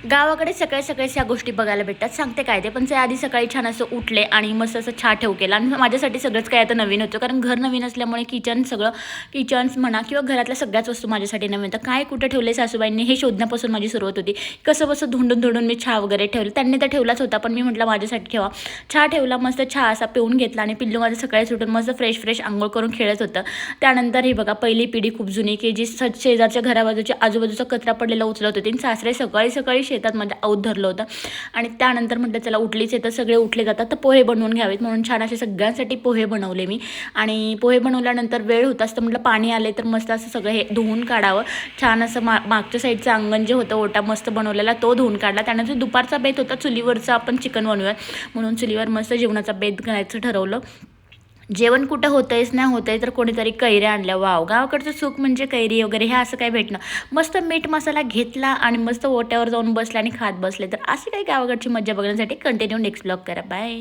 गावाकडे सकाळी सकाळीच ह्या गोष्टी बघायला भेटतात. सांगते काय ते, पण ते आधी सकाळी छान असं उठले आणि मस्त असं चहा ठेव केला आणि माझ्यासाठी सगळंच काय आता नवीन होतं, कारण घर नवीन असल्यामुळे किचन्स म्हणा किंवा घरातल्या सगळ्याच वस्तू माझ्यासाठी नवीन होतं. काय कुठे ठेवले सासूबाईंनी हे शोधण्यापासून माझी सुरुवात होती. कसं बसं धुंडून धुंडून मी चहा वगैरे ठेवलं. त्यांनी तर ठेवलाच होता, पण मी म्हटलं माझ्यासाठी ठेवा. चहा ठेवला, मस्त चहा असा पिऊन घेतला आणि पिल्लू माझं सकाळी सुटून मस्त फ्रेश अंघोळ करून खेळत होतं. त्यानंतर हे बघा, पहिली पिढी खूप जुनी की जी शेजारच्या घराबाजूच्या आजूबाजूचा कचरा पडलेला उचलत होती. सासरे सकाळी सकाळी शेतात म्हणजे औत धरलं होतं आणि त्यानंतर म्हटलं चला उठलीच आहे तर सगळे उठले जातात तर पोहे बनवून घ्यावेत, म्हणून छान असे सगळ्यांसाठी पोहे बनवले मी. आणि पोहे बनवल्यानंतर वेळ होता असतं म्हटलं पाणी आले तर मस्त असं सगळं हे धुवून काढावं. छान असं मागच्या साईडचं अंगण जे होतं ओटा मस्त बनवलेला तो धुवून काढला. त्यानंतर दुपारचा बेत होता चुलीवरचा, आपण चिकन बनवूया म्हणून चुलीवर मस्त जेवणाचा बेत करायचं ठरवलं. जेवण कुठं होतंयच नाही होतंय तर कोणीतरी कैऱ्या आणल्या. वाव, गावाकडचं सुख म्हणजे कैरी वगैरे हे असं काय भेटणं. मस्त मीठ मसाला घेतला आणि मस्त ओट्यावर जाऊन बसला आणि खात बसले. तर अशी काही गावाकडची मज्जा बघण्यासाठी कंटिन्यू नेक्स्ट ब्लॉग करा. बाय.